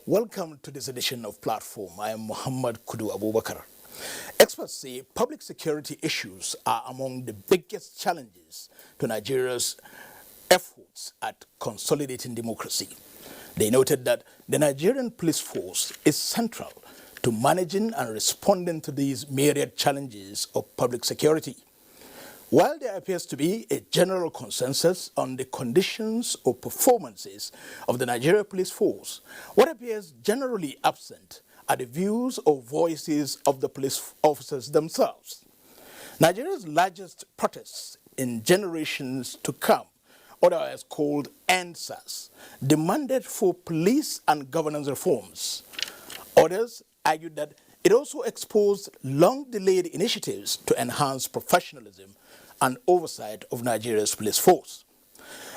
Welcome to this edition of Platform. I am Muhammad Kudu Abubakar. Experts say public security issues are among the biggest challenges to Nigeria's efforts at consolidating democracy. They noted that the Nigerian police force is central to managing and responding to these myriad challenges of public security. While there appears to be a general consensus on the conditions or performances of the Nigeria Police Force, what appears generally absent are the views or voices of the police officers themselves. Nigeria's largest protests in generations to come, otherwise called NSAS, demanded for police and governance reforms. Others argued that it also exposed long-delayed initiatives to enhance professionalism and oversight of Nigeria's police force.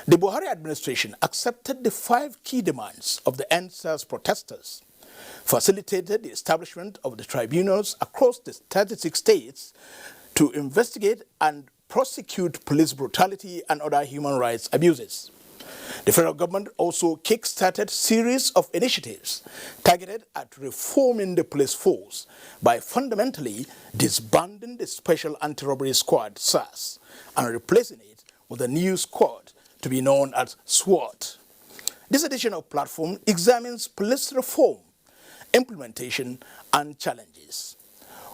The Buhari administration accepted the 5 key demands of the NSAS protesters, facilitated the establishment of the tribunals across the 36 states to investigate and prosecute police brutality and other human rights abuses. The federal government also kick-started a series of initiatives targeted at reforming the police force by fundamentally disbanding the Special Anti-Robbery Squad, SAS, and replacing it with a new squad to be known as SWAT. This edition of Platform examines police reform, implementation, and challenges,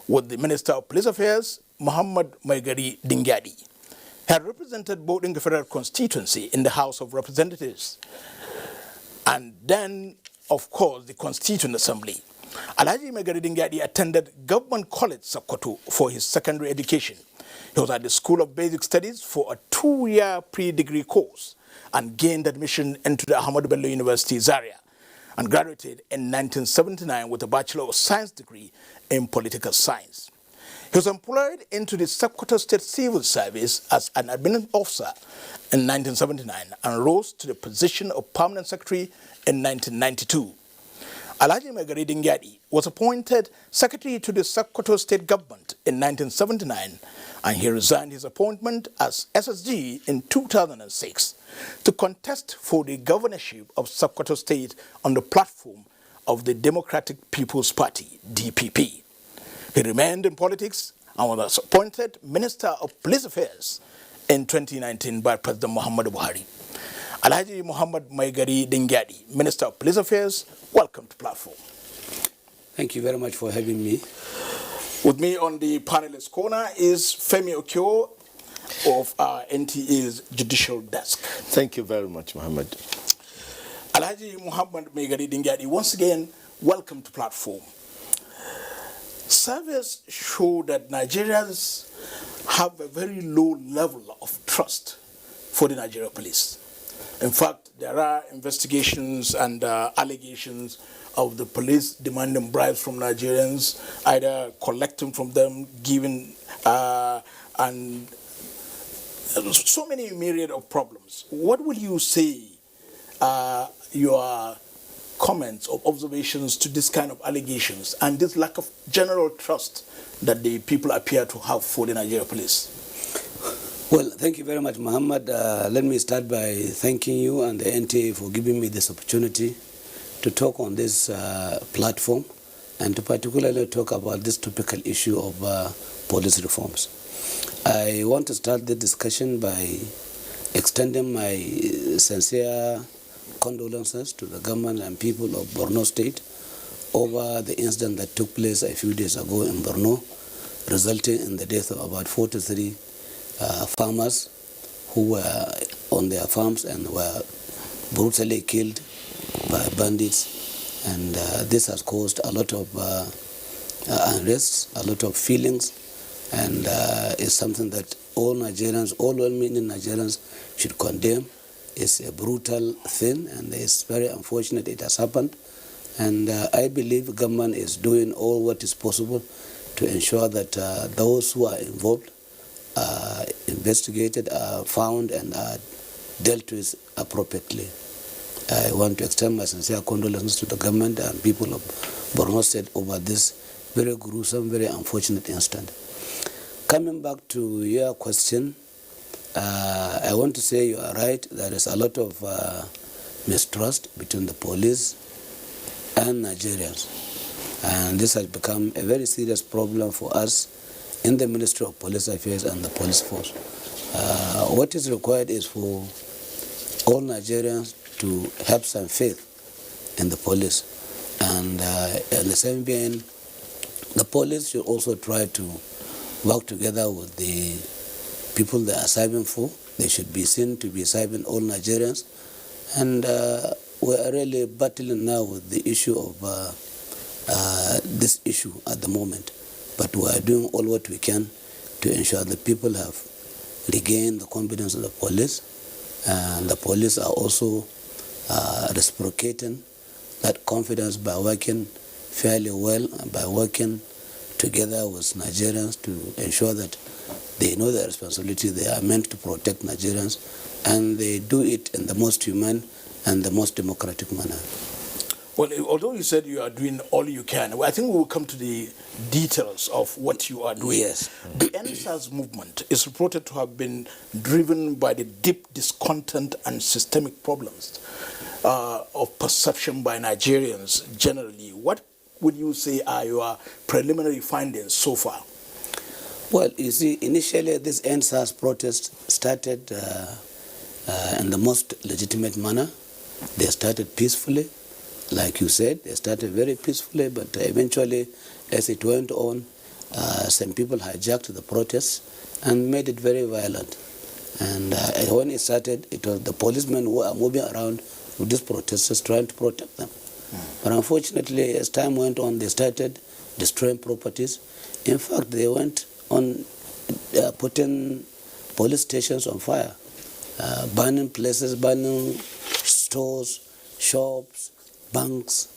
with the Minister of Police Affairs, Muhammad Maigari Dingyadi, had represented both in the federal constituency in the House of Representatives and then, of course, the Constituent Assembly. Alhaji Maigari Dingyadi attended Government College Sokoto for his secondary education. He was at the School of Basic Studies for a 2-year pre-degree course and gained admission into the Ahmadu Bello University, Zaria, and graduated in 1979 with a Bachelor of Science degree in Political Science. He was employed into the Sokoto State Civil Service as an admin officer in 1979 and rose to the position of Permanent Secretary in 1992. Alhaji Maigari Dingyadi was appointed Secretary to the Sokoto State Government in 1979, and he resigned his appointment as SSG in 2006 to contest for the governorship of Sokoto State on the platform of the Democratic People's Party, DPP. He remained in politics and was appointed Minister of Police Affairs in 2019 by President Muhammadu Buhari. Alhaji Muhammad Maigari Dingyadi, Minister of Police Affairs, welcome to Platform. Thank you very much for having me. With me on the panelist corner is Femi Okyo of NTA's Judicial Desk. Thank you very much, Muhammad. Alhaji Muhammad Maigari Dingyadi, once again, welcome to Platform. Surveys show that Nigerians have a very low level of trust for the Nigeria police. In fact, there are investigations and allegations of the police demanding bribes from Nigerians, either collecting from them, giving, and so many myriad of problems. What would you say your comments or observations to this kind of allegations and this lack of general trust that the people appear to have for the Nigeria police? Well, thank you very much, Muhammad. Let me start by thanking you and the NTA for giving me this opportunity to talk on this platform and to particularly talk about this topical issue of police reforms. I want to start the discussion by extending my sincere condolences to the government and people of Borno State over the incident that took place a few days ago in Borno, resulting in the death of about 43 farmers who were on their farms and were brutally killed by bandits. And this has caused a lot of unrest, a lot of feelings, and is something that all Nigerians, all well-meaning Nigerians should condemn. It's a brutal thing, and it's very unfortunate it has happened. And I believe the government is doing all what is possible to ensure that those who are involved are investigated, are found, and are dealt with appropriately. I want to extend my sincere condolences to the government and people of Borno State over this very gruesome, very unfortunate incident. Coming back to your question, I want to say you are right. There is a lot of mistrust between the police and Nigerians. And this has become a very serious problem for us in the Ministry of Police Affairs and the police force. What is required is for all Nigerians to have some faith in the police. And in the same vein, the police should also try to work together with the people they are serving for. They should be seen to be serving all Nigerians. And we are really battling now with the issue of this issue at the moment. But we are doing all what we can to ensure that people have regained the confidence of the police. And the police are also reciprocating that confidence by working fairly well and by working together with Nigerians to ensure that they know their responsibility. They are meant to protect Nigerians, and they do it in the most humane and the most democratic manner. Well, although you said you are doing all you can, I think we will come to the details of what you are doing. Yes. The NSAS movement is reported to have been driven by the deep discontent and systemic problems of perception by Nigerians generally. What would you say are your preliminary findings so far? Well, you see, initially this NSAS protest started in the most legitimate manner. They started peacefully. Like you said, they started very peacefully, but eventually, as it went on, some people hijacked the protests and made it very violent. And when it started, it was the policemen who are moving around with these protesters trying to protect them. But unfortunately, as time went on, they started destroying properties. In fact, they went on putting police stations on fire, burning places, burning stores, shops, banks,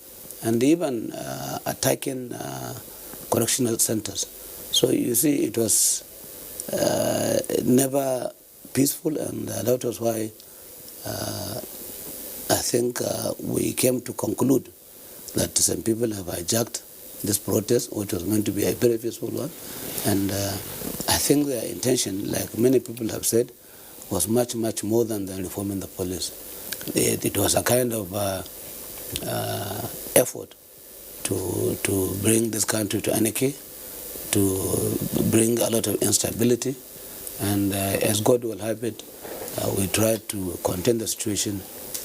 and even attacking correctional centers. So you see, it was never peaceful, and that was why I think we came to conclude that some people have hijacked this protest, which was meant to be a very peaceful one. And I think their intention, like many people have said, was much, much more than reforming the police. It was a kind of effort to bring this country to anarchy, to bring a lot of instability. And as God will have it, we tried to contain the situation.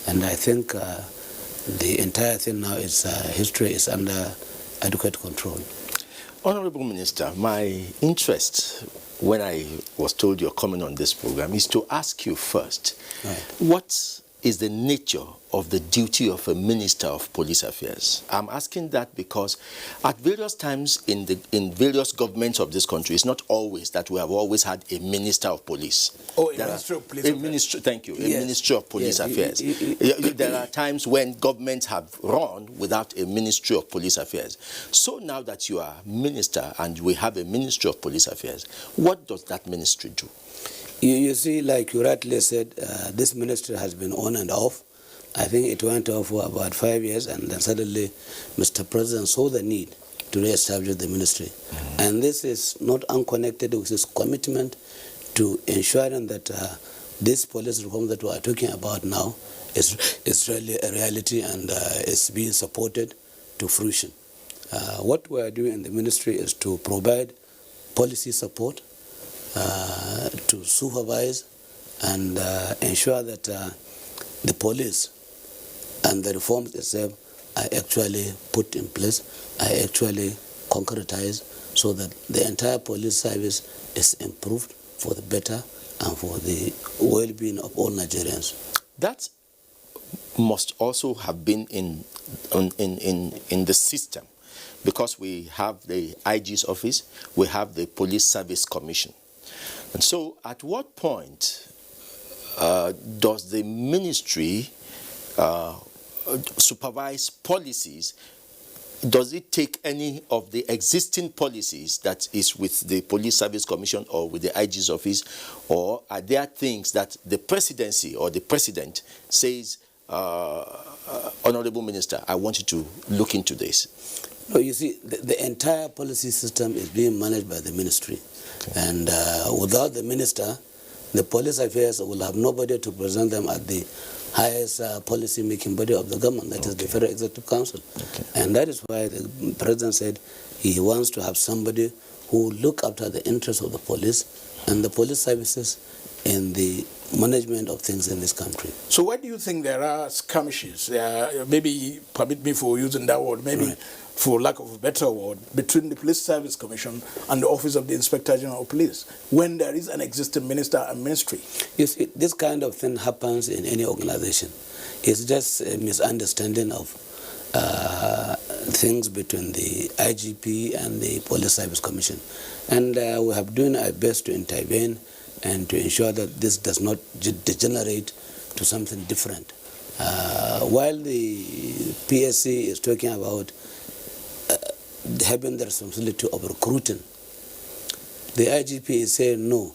And I think the entire thing now is history is under adequate control. Honorable Minister, my interest when I was told you're coming on this program is to ask you first, what is the nature of the duty of a Minister of Police Affairs? I'm asking that because at various times in various governments of this country, it's not always that we have always had a Minister of Police. Oh, a Ministry of Police Affairs. Thank you, Yes. a Ministry of Police Affairs. There are times when governments have run without a Ministry of Police Affairs. So now that you are Minister and we have a Ministry of Police Affairs, what does that ministry do? You see, like you rightly said, this ministry has been on and off. I think it went off for about 5 years, and then suddenly Mr. President saw the need to re-establish the ministry. Mm-hmm. And this is not unconnected with his commitment to ensuring that this police reform that we are talking about now is really a reality and is being supported to fruition. What we are doing in the ministry is to provide policy support, to supervise and ensure that the police and the reforms itself are actually put in place, are actually concretized, so that the entire police service is improved for the better and for the well-being of all Nigerians. That must also have been in the system, because we have the IG's office, we have the Police Service Commission. And so at what point does the ministry supervise policies? Does it take any of the existing policies that is with the Police Service Commission or with the IG's office, or are there things that the presidency or the president says, Honorable Minister, I want you to look into this? No, you see, the entire policy system is being managed by the ministry. Okay. And without the minister, The police affairs will have nobody to present them at the highest policy-making body of the government, that is the Federal Executive Council. And that is why the president said he wants to have somebody who will look after the interests of the police and the police services in the management of things in this country. So why do you think there are skirmishes, maybe, permit me for using that word, maybe for lack of a better word, between the Police Service Commission and the Office of the Inspector General of Police, when there is an existing minister and ministry? You see, this kind of thing happens in any organization. It's just a misunderstanding of things between the IGP and the Police Service Commission. And we have done our best to intervene and to ensure that this does not degenerate to something different. While the PSC is talking about having the responsibility of recruiting, the IGP is saying no,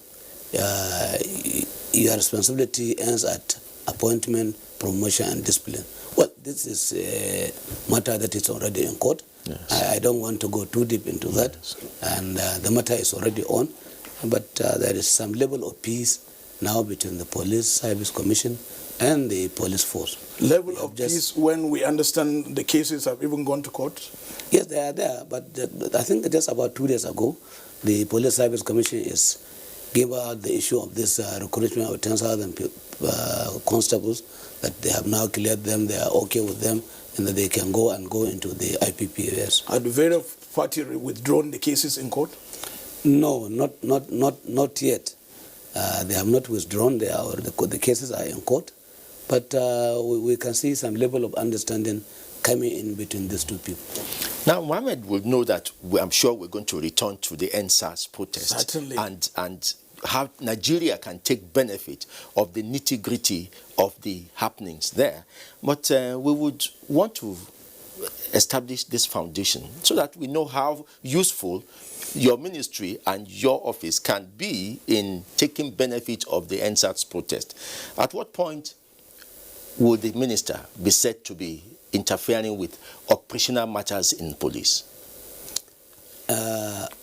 your responsibility ends at appointment, promotion and discipline. Well, this is a matter that is already in court. Yes. I don't want to go too deep into that. Yes. And the matter is already on. But there is some level of peace now between the Police Service Commission and the police force. Level of peace when we understand the cases have even gone to court? Yes, they are there. But I think just about 2 days ago, the Police Service Commission is gave out the issue of this recruitment of 10,000 constables, that they have now cleared them, they are okay with them, and that they can go into the IPPAS. Have the various party withdrawn the cases in court? No, not yet. They have not withdrawn. The cases are in court, but we can see some level of understanding coming in between these two people. Now, Mohammed will know that I'm sure we're going to return to the NSAS protest. Certainly. And how Nigeria can take benefit of the nitty-gritty of the happenings there. But we would want to establish this foundation so that we know how useful your ministry and your office can be in taking benefit of the NSAS protest. At what point would the minister be said to be interfering with operational matters in police?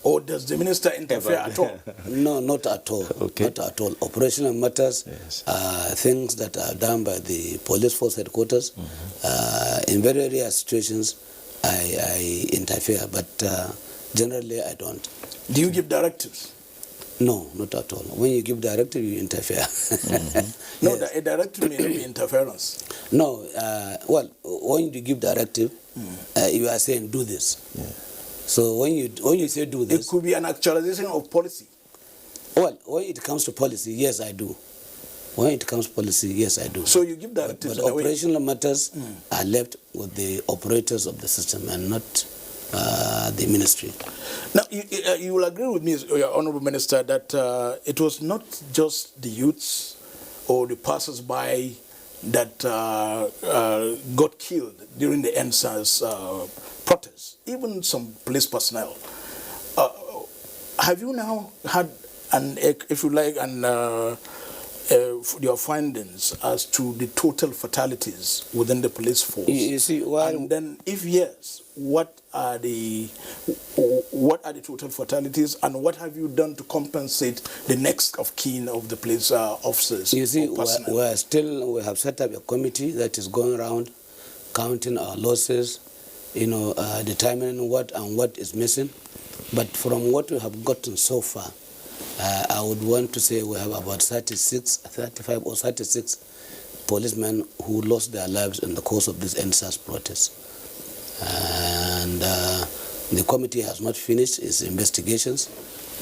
Or does the minister interfere at all? No, not at all. Okay. Not at all. Operational matters are things that are done by the police force headquarters. In very rare situations, I interfere, but generally I don't. Do you give directives? No, not at all. When you give directive, you interfere. No, yes. A directive may not be interference. No, well, when you give directive, you are saying do this. Yeah. So when you say do this, it could be an actualization of policy. Well, when it comes to policy, yes, I do. When it comes to policy, yes, I do. So you give directives. But operational matters are left with the operators of the system and not the ministry. Now, you will agree with me, your Honorable Minister, that it was not just the youths or the passers-by that got killed during the NSAS protests, even some police personnel. Have you now had, if you like, your findings as to the total fatalities within the police force? You see, and then, if yes, what are the total fatalities, and what have you done to compensate the next of kin of the police officers? You see, we have set up a committee that is going around counting our losses, determining what is missing. But from what we have gotten so far, I would want to say we have about 35 or 36 policemen who lost their lives in the course of this NSAS protest. And the committee has not finished its investigations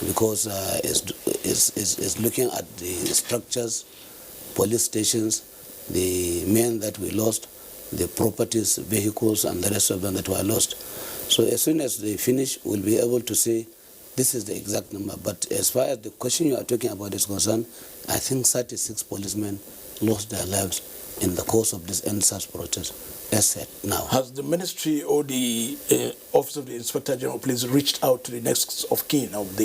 because it's looking at the structures, police stations, the men that we lost, the properties, vehicles, and the rest of them that were lost. So as soon as they finish, we'll be able to say this is the exact number. But as far as the question you are talking about is concerned, I think 36 policemen lost their lives in the course of this NSAS protest, as said now. Has the ministry or the Office of the Inspector General of Police reached out to the next of kin of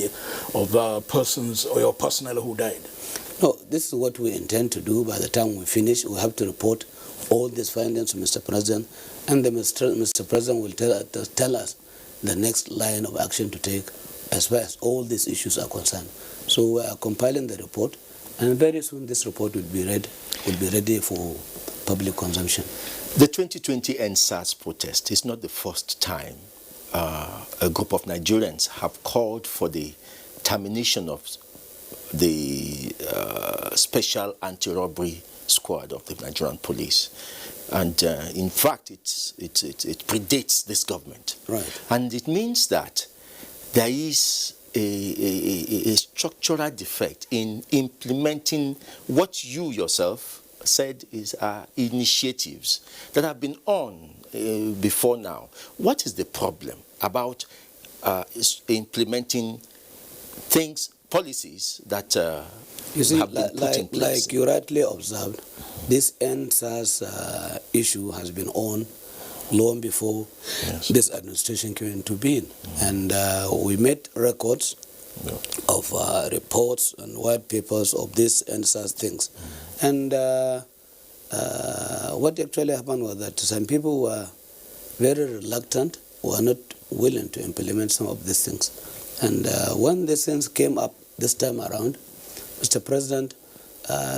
persons or your personnel who died? No, this is what we intend to do. By the time we finish, we have to report all these findings to Mr. President, and Mr. President will tell us the next line of action to take as far as all these issues are concerned. So we are compiling the report, And very soon this report will be ready for public consumption. The 2020 NSAS protest is not the first time a group of Nigerians have called for the termination of the special anti-robbery squad of the Nigerian police. And in fact, it predates this government. Right. And it means that there is a structural defect in implementing what you yourself said is initiatives that have been on before now. What is the problem about implementing things, policies that you see, have been put in place? Like you rightly observed, this NSAS issue has been on long before this administration came into being. And we made records of reports and white papers of these NSAS things. And what actually happened was that some people were very reluctant, were not willing to implement some of these things. And when these things came up this time around, Mr. President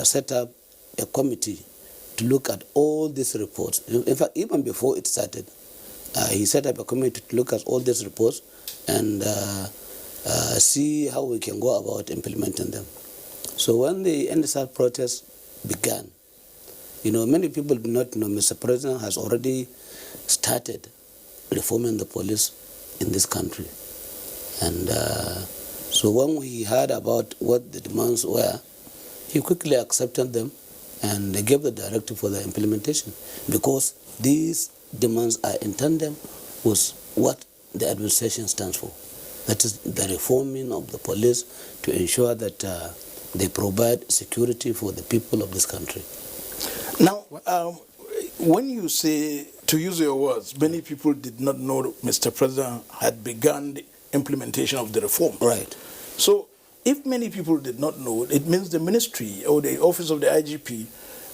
set up a committee to look at all these reports. In fact, even before it started, he set up a committee to look at all these reports and see how we can go about implementing them. So when the NSAS protest began, many people do not know Mr. President has already started reforming the police in this country. And so when he heard about what the demands were, he quickly accepted them and they gave the directive for the implementation, because these demands are in tandem with what the administration stands for. That is the reforming of the police to ensure that they provide security for the people of this country. Now, when you say, to use your words, many people did not know Mr. President had begun the implementation of the reform. Right. So, if many people did not know, it means the ministry or the office of the IGP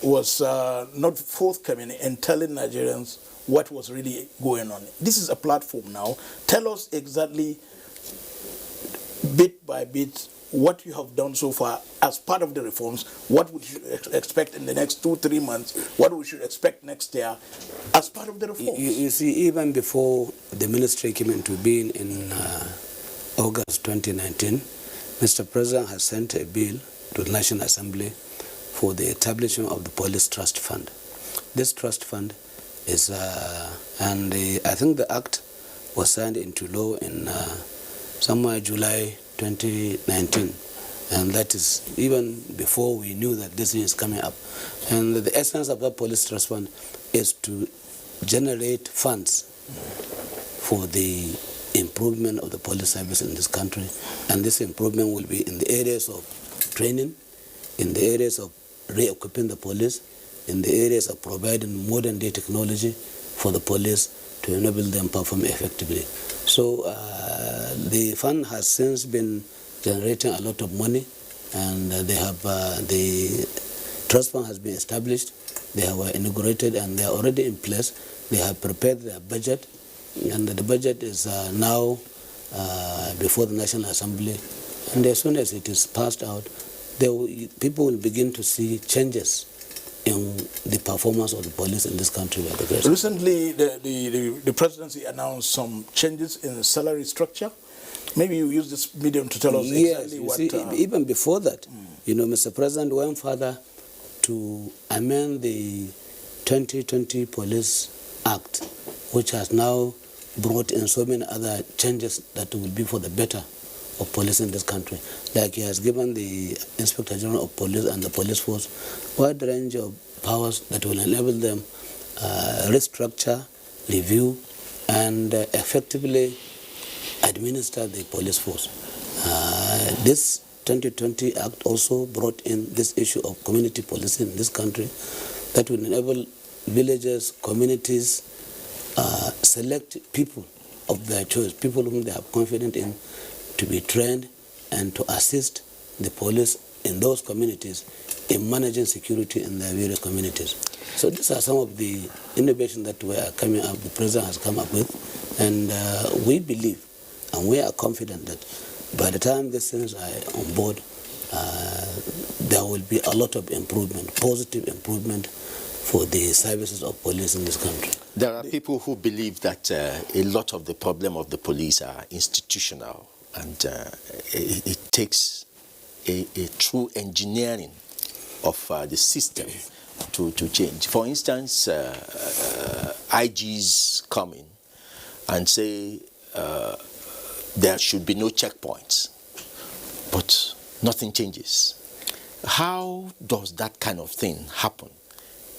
was not forthcoming in telling Nigerians what was really going on. This is a platform now. Tell us exactly, bit by bit, what you have done so far as part of the reforms, what would you expect in the next 2-3 months, what we should expect next year as part of the reforms. You see, even before the ministry came into being in August 2019, Mr. President has sent a bill to the National Assembly for the establishment of the Police Trust Fund. This trust fund is, I think the act was signed into law in somewhere July 2019, and that is even before we knew that this thing is coming up. And the essence of that Police Trust Fund is to generate funds for the improvement of the police service in this country, and this improvement will be in the areas of training, in the areas of re-equipping the police, in the areas of providing modern day technology for the police to enable them perform effectively. So the fund has since been generating a lot of money, and they have the trust fund has been established, they have inaugurated, and they are already in place. They have prepared their budget, and the budget is now before the National Assembly, and as soon as it is passed out, people will begin to see changes in the performance of the police in this country. Recently, the presidency announced some changes in the salary structure. Maybe you use this medium to tell us exactly what... Even before that, Mr. President went further to amend the 2020 Police Act, which has now brought in so many other changes that will be for the better of police in this country. Like he has given the Inspector General of Police and the police force a wide range of powers that will enable them restructure, review, and effectively administer the police force. This 2020 Act also brought in this issue of community policing in this country that will enable villages, communities, select people of their choice, people whom they have confidence in, to be trained and to assist the police in those communities in managing security in their various communities. So these are some of the innovations that were coming up, the President has come up with, and we believe and we are confident that by the time these things are on board, there will be a lot of improvement, positive improvement for the services of police in this country. There are people who believe that a lot of the problem of the police are institutional, and it takes a true engineering of the system to change. For instance, IGs come in and say there should be no checkpoints, but nothing changes. How does that kind of thing happen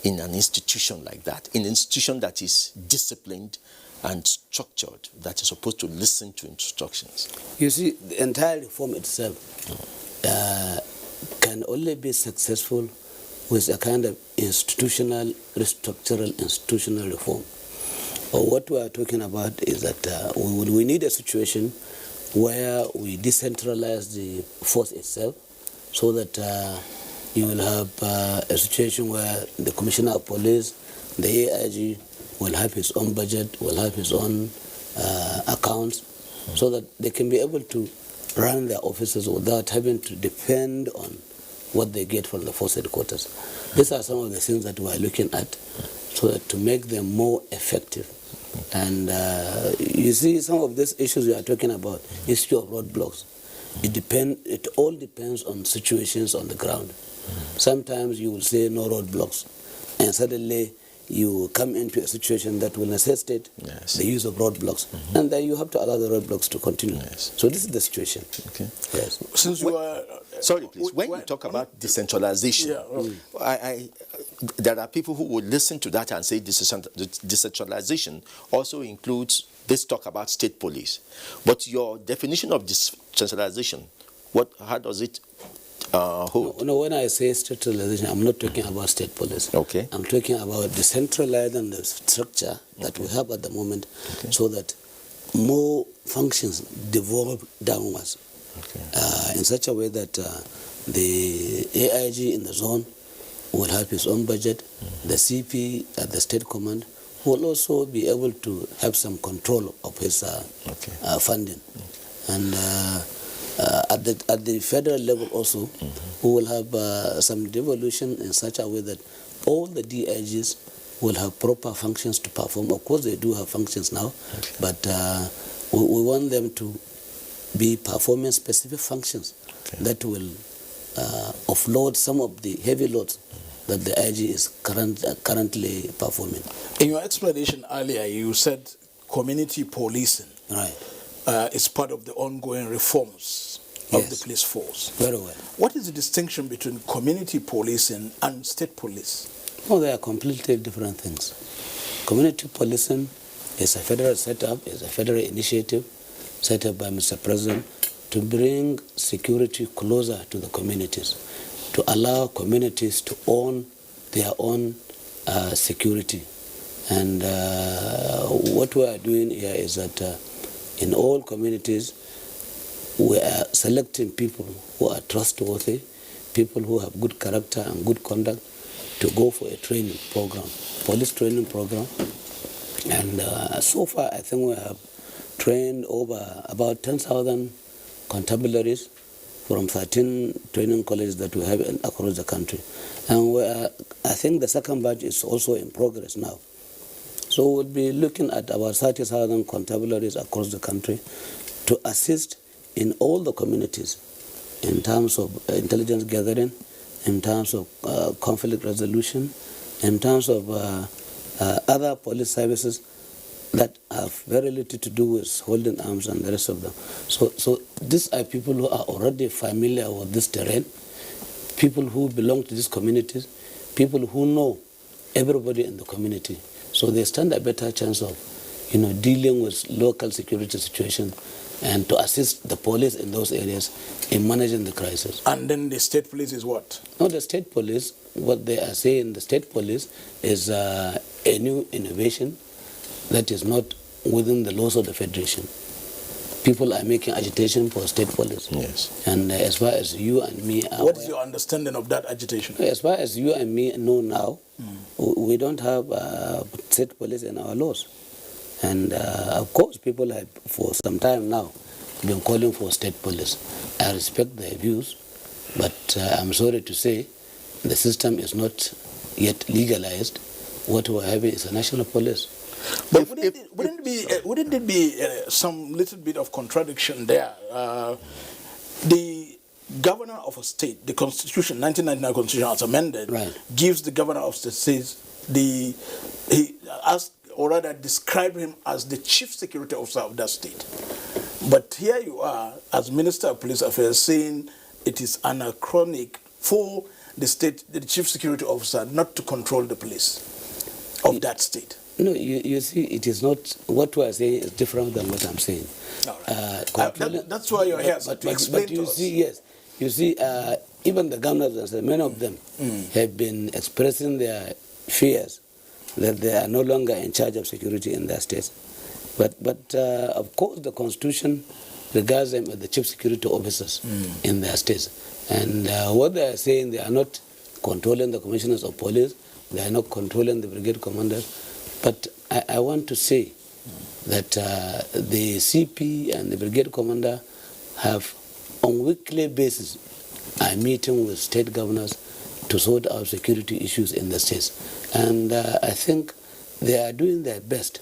in an institution like that, in an institution that is disciplined and structured, that is supposed to listen to instructions? You see, the entire reform itself can only be successful with a kind of institutional, structural institutional reform. What we are talking about is that we need a situation where we decentralize the force itself, so that you will have a situation where the Commissioner of Police, the AIG, will have his own budget, will have his own accounts, so that they can be able to run their offices without having to depend on what they get from the force headquarters. These are some of the things that we are looking at, so that to make them more effective. And you see, some of these issues we are talking about, issue of roadblocks, it all depends on situations on the ground. Sometimes you will say no roadblocks, and suddenly you come into a situation that will necessitate the use of roadblocks, and then you have to allow the roadblocks to continue. So this is the situation. Okay. Yes. Since you are... Sorry, please. When you talk about decentralization, there are people who would listen to that and say decentralization also includes this talk about state police. But your definition of decentralization, how does it hold? No, when I say centralization, I'm not talking about state police. Okay. I'm talking about decentralizing the structure that we have at the moment, so that more functions devolve downwards. In such a way that the AIG in the zone will have his own budget, the CP at the state command will also be able to have some control of his funding. And at the federal level also, we will have some devolution in such a way that all the DIGs will have proper functions to perform. Of course, they do have functions now, but we want them to be performing specific functions that will offload some of the heavy loads that the IG is currently performing. In your explanation earlier, you said community policing is part of the ongoing reforms of the police force. Very well. What is the distinction between community policing and state police? Oh, they are completely different things. Community policing is a federal setup, is a federal initiative set up by Mr. President to bring security closer to the communities, to allow communities to own their own security. And what we are doing here is that in all communities, we are selecting people who are trustworthy, people who have good character and good conduct, to go for a training program, police training program. And so far, I think we have trained over about 10,000 constabularies from 13 training colleges that we have across the country. And I think the second batch is also in progress now. So we'll be looking at about 30,000 constabularies across the country to assist in all the communities in terms of intelligence gathering, in terms of conflict resolution, in terms of other police services that have very little to do with holding arms and the rest of them. So these are people who are already familiar with this terrain, people who belong to these communities, people who know everybody in the community. So they stand a better chance of, dealing with local security situation and to assist the police in those areas in managing the crisis. And then the state police is what? No, the state police, what they are saying, the state police is a new innovation that is not within the laws of the Federation. People are making agitation for state police. Yes. And as far as you and me are What is your understanding of that agitation? As far as you and me know now, we don't have state police in our laws. And of course, people have for some time now been calling for state police. I respect their views, But I'm sorry to say, the system is not yet legalized. What we're having is a national police. But wouldn't it be some little bit of contradiction there? The governor of a state, the Constitution, 1999 Constitution as amended, Right, gives the governor of the state describe him as the chief security officer of that state. But here you are, as Minister of Police Affairs, saying it is anachronic for the state, the chief security officer, not to control the police of that state. No, you see, it is not, what we are saying is different than what I'm saying. All right. That's why you're here, to explain to us. Yes, you see, even the governors, many of them have been expressing their fears that they are no longer in charge of security in their states. But of course, the Constitution regards them as the chief security officers in their states. And what they are saying, they are not controlling the commissioners of police, they are not controlling the brigade commanders. But I want to say that the CP and the brigade commander have, on weekly basis, are meeting with state governors to sort out security issues in the states. And I think they are doing their best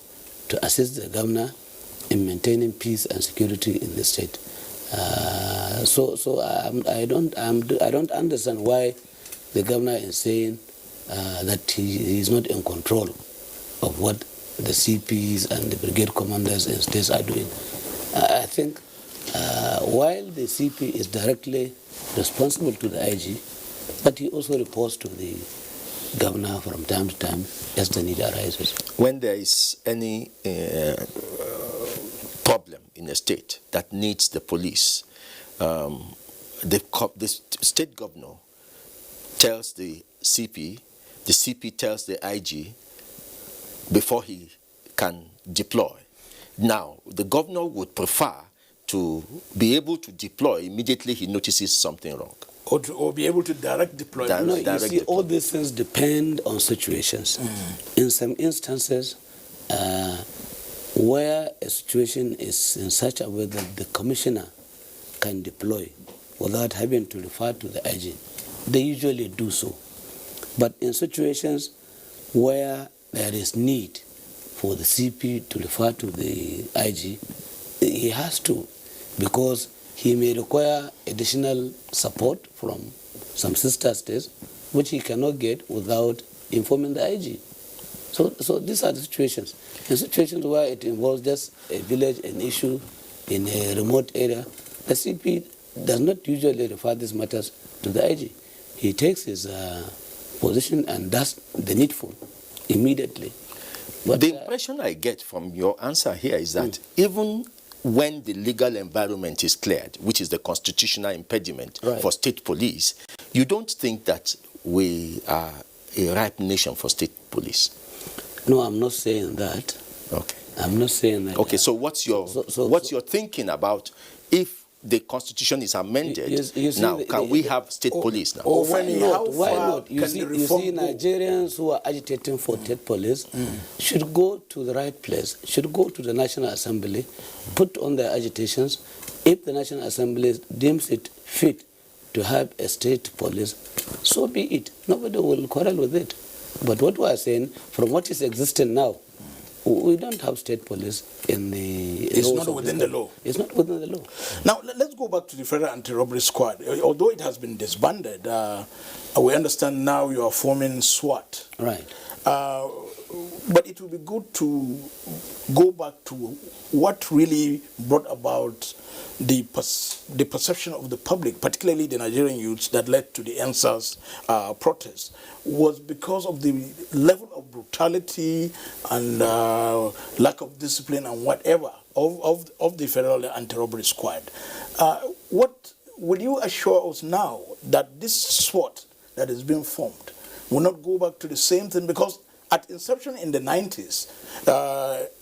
to assist the governor in maintaining peace and security in the state. So I don't understand why the governor is saying that he is not in control of what the CPs and the brigade commanders in states are doing. I think while the CP is directly responsible to the IG, but he also reports to the governor from time to time as the need arises. When there is any problem in a state that needs the police, the state governor tells the CP tells the IG before he can deploy. Now, the governor would prefer to be able to deploy immediately he notices something wrong. Or be able to direct deployment. No, you see, all these things depend on situations. In some instances, where a situation is in such a way that the commissioner can deploy without having to refer to the IG, they usually do so. But in situations where there is need for the CP to refer to the IG, he has to, because he may require additional support from some sister states, which he cannot get without informing the IG. So these are the situations. In situations where it involves just a village, an issue in a remote area, the CP does not usually refer these matters to the IG. He takes his position and does the needful immediately. But the impression I get from your answer here is that even when the legal environment is cleared, which is the constitutional impediment for state police, you don't think that we are a ripe nation for state police? No, I'm not saying that. Okay. I'm not saying that. Okay, so what's your thinking about if the constitution is amended now? Can we have state police now? Why not? You see, Nigerians who are agitating for state police should go to the right place, should go to the National Assembly, put on their agitations. If the National Assembly deems it fit to have a state police, so be it. Nobody will quarrel with it. But what we are saying, from what is existing now, we don't have state police in the... It's not within the law. It's not within the law. Now, let's go back to the Federal Anti-Robbery Squad. Although it has been disbanded, we understand now you are forming SWAT. Right. But it would be good to go back to what really brought about the perception of the public, particularly the Nigerian youths, that led to the NSAS protest, was because of the level of brutality and lack of discipline and whatever of the Federal Anti-Robbery Squad. What will you assure us now that this SWAT that is being formed will not go back to the same thing? Because at inception in the 90s,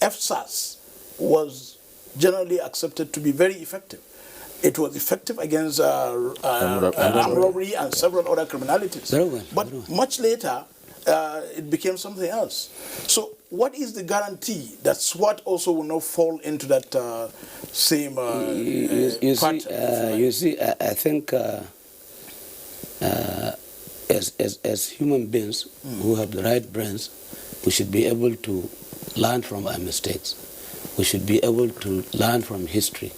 FSAS was generally accepted to be very effective. It was effective against armed robbery and several other criminalities. But much later, it became something else. So what is the guarantee that SWAT also will not fall into that same pattern? You see, I think as human beings who have the right brains, we should be able to learn from our mistakes. We should be able to learn from history.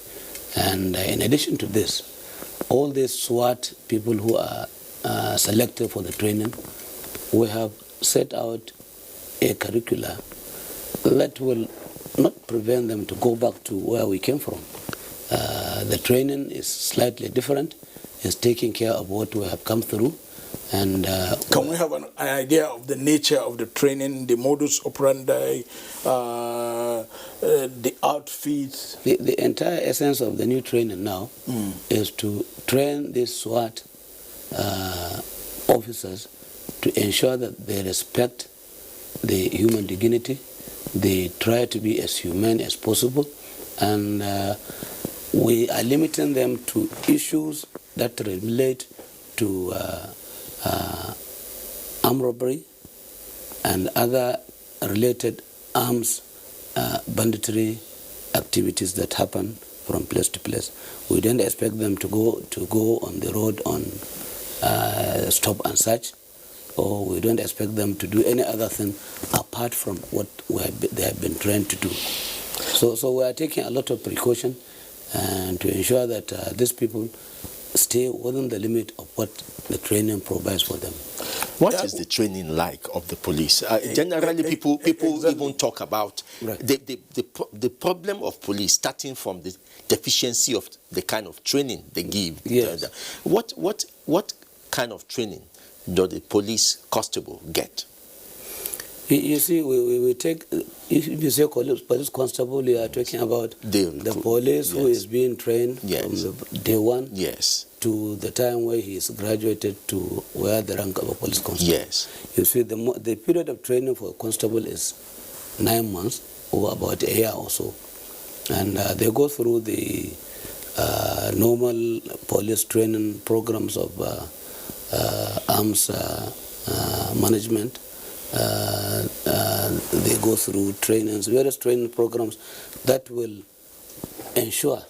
And in addition to this, all these SWAT people who are selected for the training, we have set out a curricula that will not prevent them to go back to where we came from. The training is slightly different. It's taking care of what we have come through. And can we have an idea of the nature of the training, the modus operandi, the outfits? The entire essence of the new training now is to train these SWAT officers to ensure that they respect the human dignity, they try to be as humane as possible, and we are limiting them to issues that relate to armed robbery and other related arms banditry activities that happen from place to place. We don't expect them to go on the road on stop and search, or we don't expect them to do any other thing apart from what they have been trained to do. So we are taking a lot of precaution and to ensure that these people stay within the limit of what the training provides for them. What is the training like of the police? Generally, people exactly. even talk about the problem of police, starting from the deficiency of the kind of training they give. Yes. What kind of training does the police constable get? You see, we take, if you say police constable, you are talking about the police who is being trained from the day one to the time where he is graduated to where the rank of a police constable. Yes. You see, the period of training for a constable is 9 months, or about a year or so. And they go through the normal police training programs of arms management. They go through trainings, various training programs that will ensure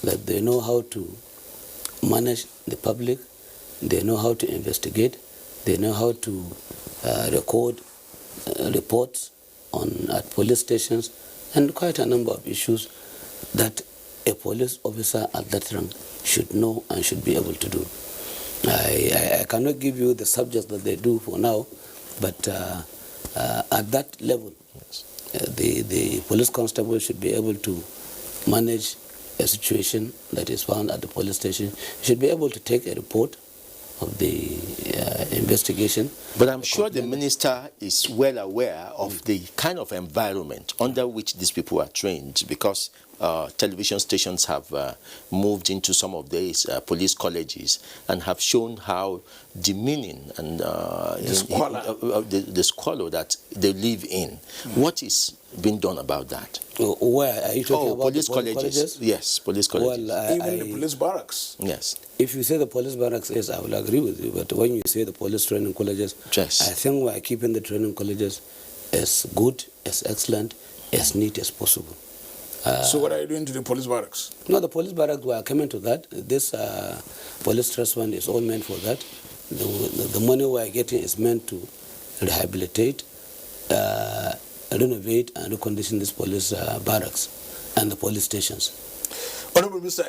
that they know how to manage the public, they know how to investigate, they know how to record reports at police stations, and quite a number of issues that a police officer at that rank should know and should be able to do. I cannot give you the subjects that they do for now, but at that level, the police constable should be able to manage a situation that is found at the police station. He should be able to take a report of the investigation. But I'm sure the minister is well aware of the kind of environment under which these people are trained, because television stations have moved into some of these police colleges and have shown how demeaning and the squalor that they live in. What is being done about that? Where are you talking about? Police colleges? Yes, police colleges. Well, even the police barracks. Yes. If you say the police barracks, yes, I will agree with you. But when you say the police training colleges, yes, I think we are keeping the training colleges as good, as excellent, as neat as possible. So what are you doing to the police barracks? No, the police barracks, we are coming to that. This police trust fund is all meant for that. The money we are getting is meant to rehabilitate, renovate and recondition these police barracks and the police stations. Honorable Minister,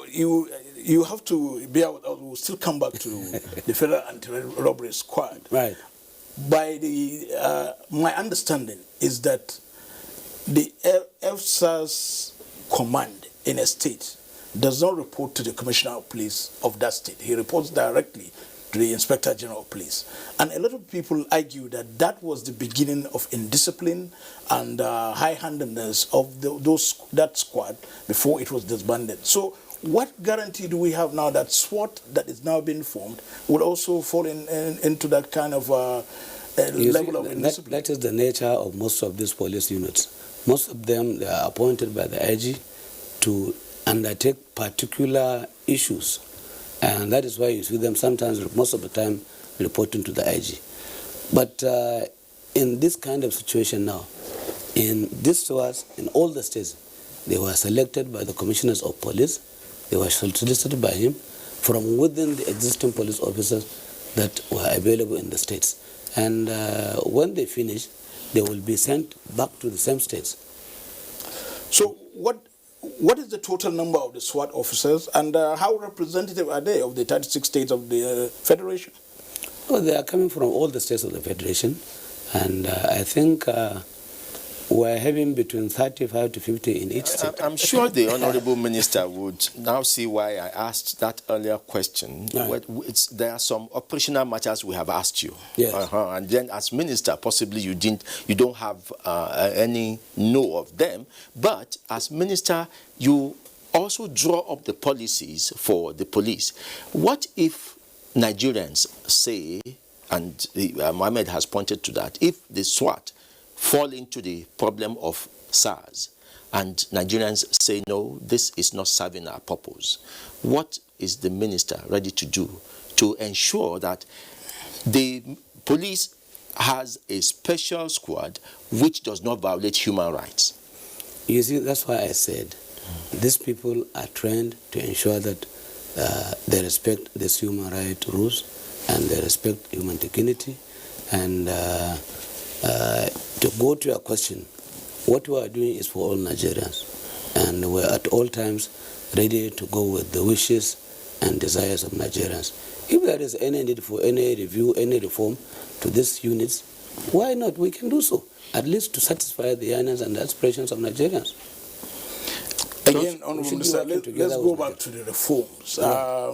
you have to be out. We'll still come back to the Federal Anti-Robbery Squad. Right. By my understanding is that the FSA's command in a state does not report to the Commissioner of Police of that state. He reports directly to the Inspector General of Police. And a lot of people argue that that was the beginning of indiscipline and high-handedness of that squad before it was disbanded. So what guarantee do we have now that SWAT that is now being formed will also fall into that kind of level of indiscipline? That is the nature of most of these police units. Most of them, they are appointed by the IG to undertake particular issues. And that is why you see them sometimes, most of the time, reporting to the IG. But in this kind of situation now, in all the states, they were selected by the commissioners of police, they were solicited by him, from within the existing police officers that were available in the states. And when they finish, they will be sent back to the same states. So what is the total number of the SWAT officers, and how representative are they of the 36 states of the Federation? Well, they are coming from all the states of the Federation, and I think we're having between 35 to 50 in each state. I'm sure the Honorable Minister would now see why I asked that earlier question. Right. There are some operational matters we have asked you. Yes. And then as Minister, possibly you don't have any know of them, but as Minister, you also draw up the policies for the police. What if Nigerians say, and Mohammed has pointed to that, if the SWAT fall into the problem of SARS and Nigerians say, no, this is not serving our purpose, what is the minister ready to do to ensure that the police has a special squad which does not violate human rights? You see, that's why I said these people are trained to ensure that they respect these human rights rules and they respect human dignity. And to go to your question, what we are doing is for all Nigerians, and we're at all times ready to go with the wishes and desires of Nigerians. If there is any need for any review, any reform to these units, why not? We can do so, at least to satisfy the yearnings and the aspirations of Nigerians. Again, Honorable Minister, let's go back to the reforms. Yeah.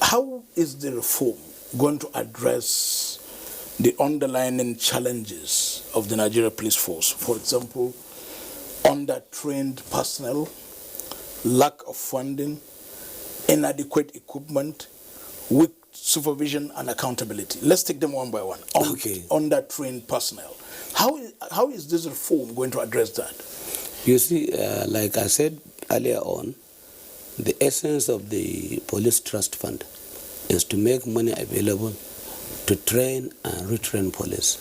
How is the reform going to address the underlying challenges of the Nigeria Police Force? For example, under-trained personnel, lack of funding, inadequate equipment, weak supervision and accountability. Let's take them one by one. Okay. Under-trained personnel. How is this reform going to address that? You see, like I said earlier on, the essence of the Police Trust Fund is to make money available to train and retrain police.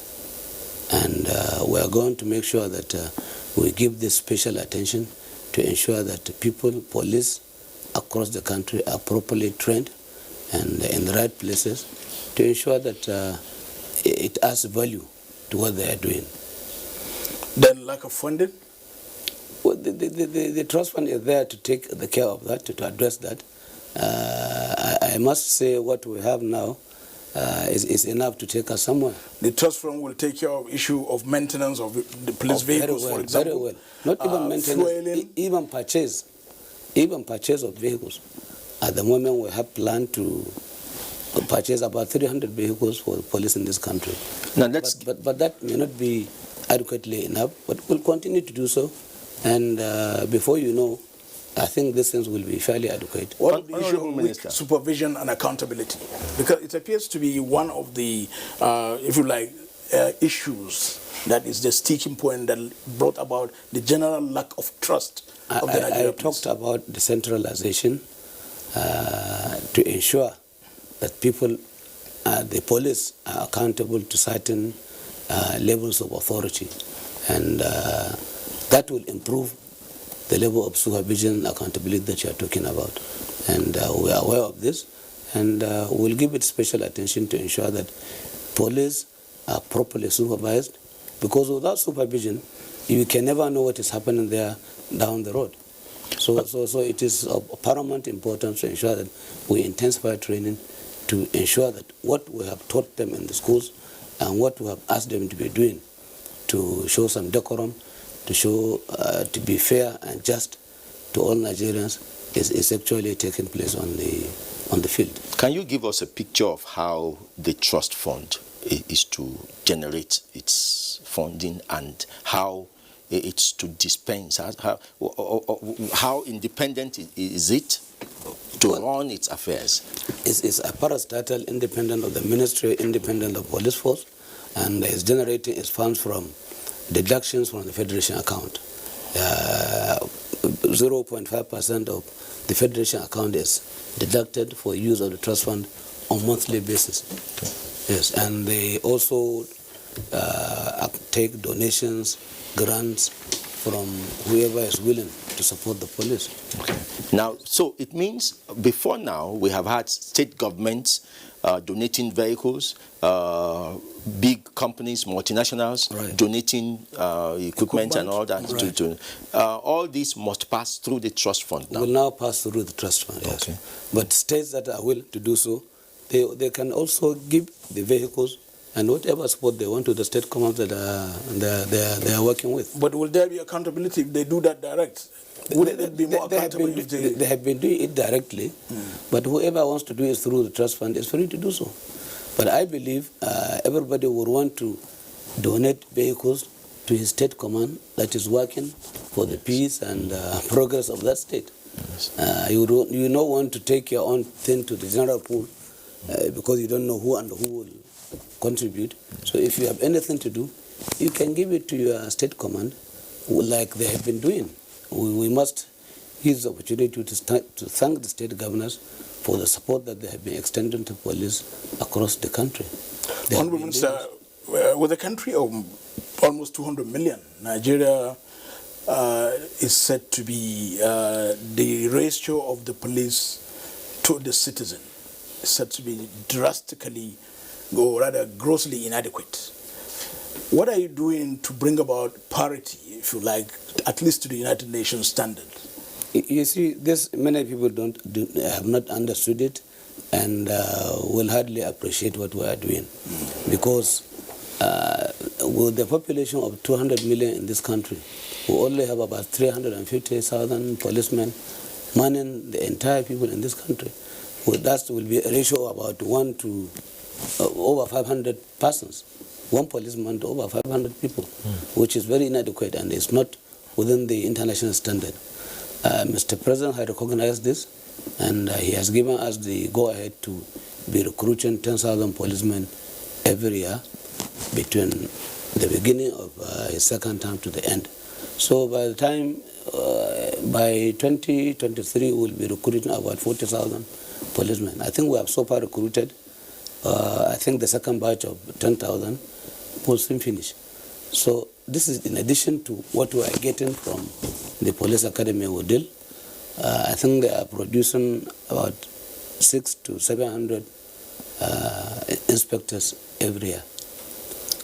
And we are going to make sure that we give this special attention to ensure that police across the country are properly trained and in the right places to ensure that it adds value to what they are doing. Then lack of funding? Well, the trust fund is there to take the care of that, to address that. I must say what we have now is enough to take us somewhere. The trust fund will take care of issue of maintenance of the police vehicles, for example. Very well. Not even maintenance, fueling. even purchase of vehicles. At the moment, we have planned to purchase about 300 vehicles for the police in this country. Now but that may not be adequately enough, but we'll continue to do so. And before you know, I think these things will be fairly adequate. What of the issue of weak supervision and accountability? Because it appears to be one of the, if you like, issues that is the sticking point that brought about the general lack of trust of the Nigerian police. I talked about decentralization to ensure that the police are accountable to certain levels of authority. And that will improve the level of supervision and accountability that you are talking about. And we are aware of this, and we'll give it special attention to ensure that police are properly supervised, because without supervision, you can never know what is happening there down the road. So it is of paramount importance to ensure that we intensify training to ensure that what we have taught them in the schools and what we have asked them to be doing to show some decorum, to show to be fair and just to all Nigerians is actually taking place on the field. Can you give us a picture of how the trust fund is to generate its funding and how it's to dispense? How independent is it to run its affairs? It's a parastatal, independent of the ministry, independent of police force, and is generating its funds from deductions from the Federation account. 0.5% of the Federation account is deducted for use of the trust fund on monthly basis. Yes, and they also take donations, grants from whoever is willing to support the police. Okay. Now, so it means before now we have had state governments donating vehicles, big companies, multinationals, right, donating equipment and all that. Right. All these must pass through the trust fund now. Will now pass through the trust fund, yes. Okay. But states that are willing to do so, they can also give the vehicles and whatever support they want to the state commands that they are working with. But will there be accountability if they do that direct? Wouldn't it be more accountable if they have been doing it directly, but whoever wants to do it through the trust fund is free to do so. But I believe everybody would want to donate vehicles to his state command that is working for the peace and progress of that state. Yes. You don't want to take your own thing to the general pool because you don't know who and who will contribute. So if you have anything to do, you can give it to your state command like they have been doing. We must use the opportunity to thank the state governors for the support that they have been extending to police across the country. Honorable Minister, with a country of almost 200 million, Nigeria is said to be the ratio of the police to the citizen is said to be drastically, or rather grossly inadequate. What are you doing to bring about parity, if you like, at least to the United Nations standard? You see, this many people have not understood it and will hardly appreciate what we are doing. Because with the population of 200 million in this country, we only have about 350,000 policemen manning the entire people in this country. Well, that will be a ratio of about 1 to over 500 persons. One policeman to over 500 people, which is very inadequate and is not within the international standard. Mr. President has recognized this, and he has given us the go-ahead to be recruiting 10,000 policemen every year between the beginning of his second term to the end. So by the time, by 2023, we will be recruiting about 40,000 policemen. I think we have so far recruited, I think the second batch of 10,000 will soon finish. So this is in addition to what we are getting from the Police Academy Wodil. I think they are producing about 600 to 700 inspectors every year.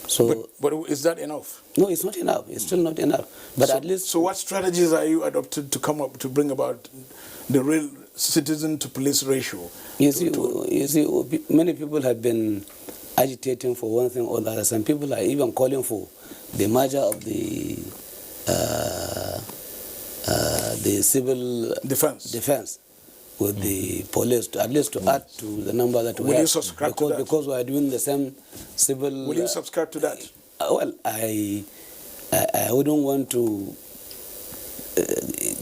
So, but is that enough? No, it's not enough. It's still not enough. But at least. So what strategies are you adopted to come up to bring about the real citizen to police ratio? You see, many people have been agitating for one thing or the other. Some people are even calling for the merger of the civil defense with the police, at least to add to the number that we have. Will you subscribe to that? Because we are doing the same civil... Will you subscribe to that? Well, I wouldn't want to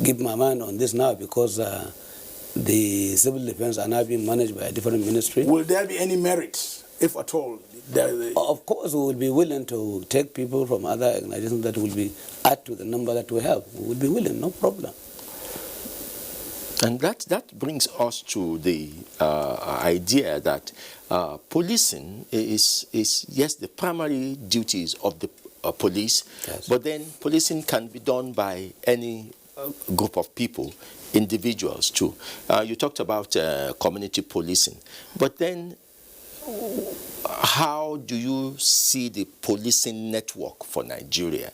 give my mind on this now because the civil defense are now being managed by a different ministry. Will there be any merit, if at all? Of course, we will be willing to take people from other organizations that will be add to the number that we have. We will be willing, no problem. And that brings us to the idea that policing is yes, the primary duties of the police, yes. But then policing can be done by any group of people, individuals too. You talked about community policing, but then how do you see the policing network for Nigeria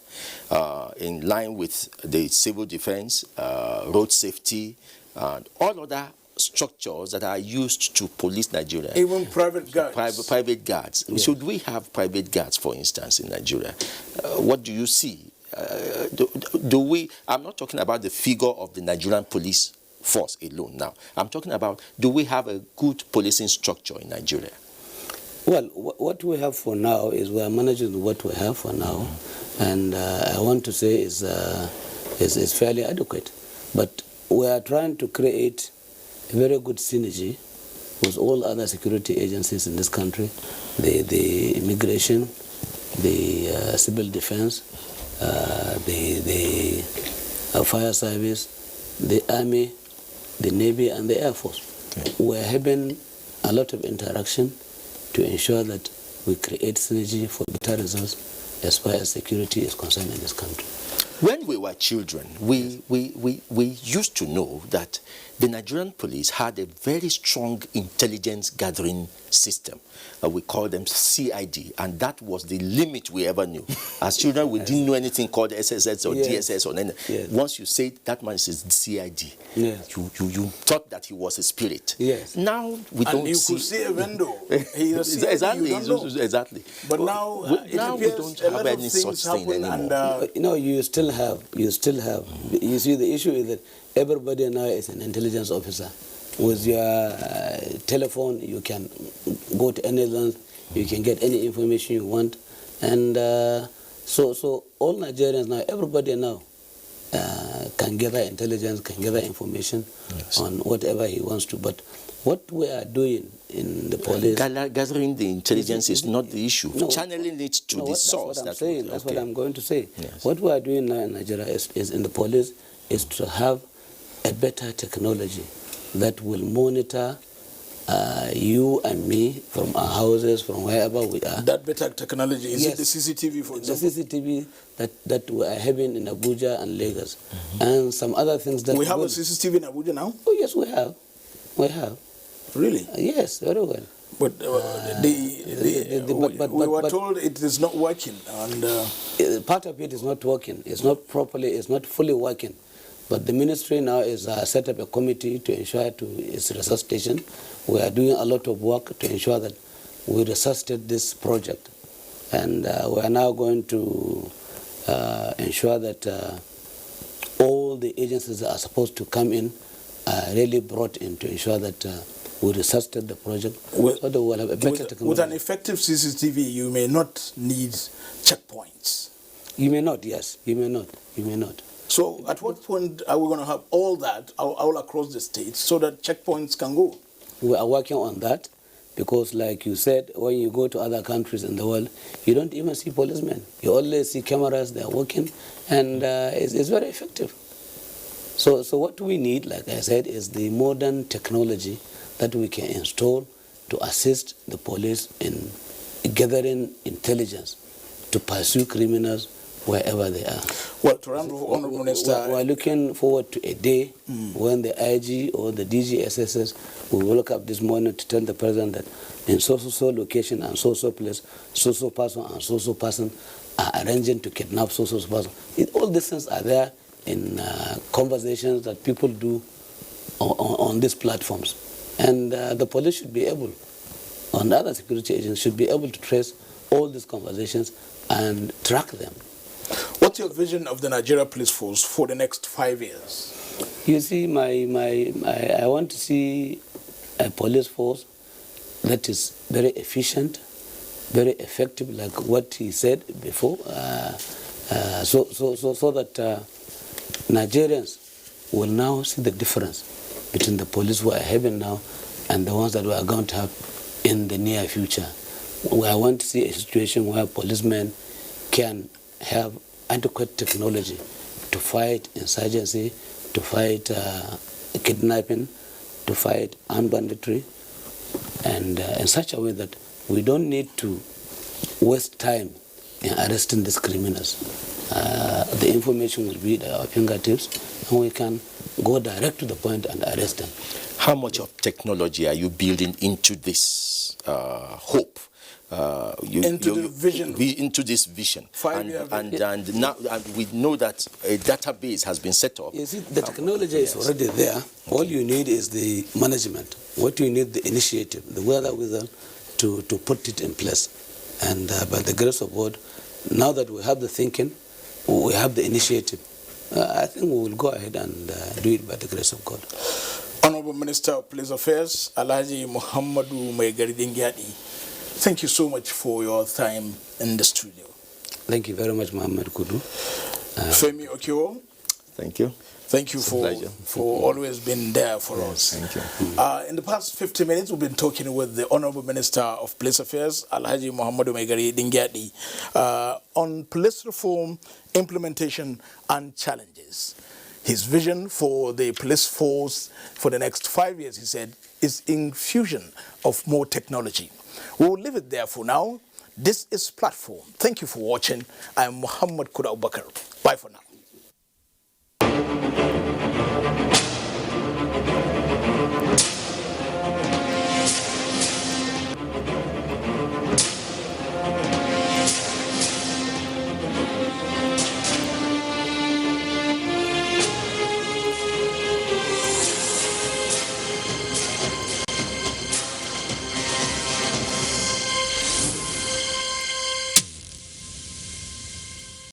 in line with the civil defense, road safety, and all other structures that are used to police Nigeria? Even private guards. Private guards. Yeah. Should we have private guards, for instance, in Nigeria? What do you see? Do we? I'm not talking about the figure of the Nigerian police force alone now. I'm talking about, do we have a good policing structure in Nigeria? Well, what we have for now is we are managing what we have for now, and I want to say is fairly adequate. But we are trying to create a very good synergy with all other security agencies in this country, the immigration, the civil defense, the fire service, the army, the navy, and the air force. Okay. We are having a lot of interaction to ensure that we create synergy for better results as far as security is concerned in this country. When we were children, we used to know that the Nigerian police had a very strong intelligence gathering system. We called them CID, and that was the limit we ever knew. As children, we didn't know anything called SSS or DSS or anything. Yes. Once you say that man is CID, Yes. you thought that he was a spirit. Yes. Now we don't And you see. could see a window. He is a CID, Exactly, you don't know. exactly. But now, it now we appears don't a lot have of any such things thing happen anymore. and No, you still have. You see, the issue is that everybody now is an intelligence officer. With your telephone, you can go to any land, you can get any information you want. And so all Nigerians now, everybody now can gather intelligence, can gather information on whatever he wants to. But what we are doing in the police... Gathering the intelligence is not the issue. No, Channeling it to the source. That's what I'm saying. That's what I'm going to say. Yes. What we are doing now in Nigeria is in the police is to have a better technology that will monitor you and me from our houses, from wherever we are. that better technology, is Yes. it the CCTV, for The example? CCTV that we are having in Abuja and Lagos, and some other things that We have a will- CCTV in Abuja now? Oh yes, we have. We have. Really? Yes, very well. But we were but- told it is not working. And Part of it is not working. It's not properly. It's not fully working. But the ministry now is set up a committee to ensure its resuscitation. We are doing a lot of work to ensure that we resuscitate this project, and we are now going to ensure that all the agencies that are supposed to come in are really brought in to ensure that we resuscitate the project, so that we will have a better technology. with an effective CCTV, you may not need checkpoints. You may not. Yes, you may not. You may not. So at what point are we going to have all that all across the state so that checkpoints can go? We are working on that because, like you said, when you go to other countries in the world, you don't even see policemen. You only see cameras, they are working, and it's very effective. So what we need, like I said, is the modern technology that we can install to assist the police in gathering intelligence to pursue criminals wherever they are. Well, to Honorable Minister, We're looking forward to a day when the IG or the DGSSS will look up this morning to tell the president that in so location and so place, so person and so person are arranging to kidnap so person. All these things are there in conversations that people do on these platforms. And the police should be able, and other security agents should be able to trace all these conversations and track them. what's your vision of the Nigeria Police Force for the next 5 years? You see, I want to see a police force that is very efficient, very effective, like what he said before, so that Nigerians will now see the difference between the police we are having now and the ones that we are going to have in the near future. I want to see a situation where policemen can have adequate technology to fight insurgency, to fight kidnapping, to fight armed banditry, and in such a way that we don't need to waste time in arresting these criminals. The information will be at our fingertips, and we can go direct to the point and arrest them. How much of technology are you building into this hope? Into this vision. 5-year vision. And now we know that a database has been set up. You see, the technology is already there. All you need is the management. What you need, the initiative, the wherewithal to put it in place. And by the grace of God, now that we have the thinking, we have the initiative, I think we will go ahead and do it by the grace of God. Honorable Minister of Police Affairs, Alhaji Muhammadu Maigari Dingyadi, thank you so much for your time in the studio. Thank you very much, Muhammad Kudu. Femi Okio, Thank you. thank you It's a for pleasure. always being there for us. Thank you. In the past 50 minutes, we've been talking with the Honorable Minister of Police Affairs, Alhaji Muhammadu Maigari Dingyadi, on police reform, implementation, and challenges. His vision for the police force for the next 5 years, he said, is infusion of more technology. We will leave it there for now. This is Platform. Thank you for watching. I am Muhammad Kuda Abubakar. Bye for now.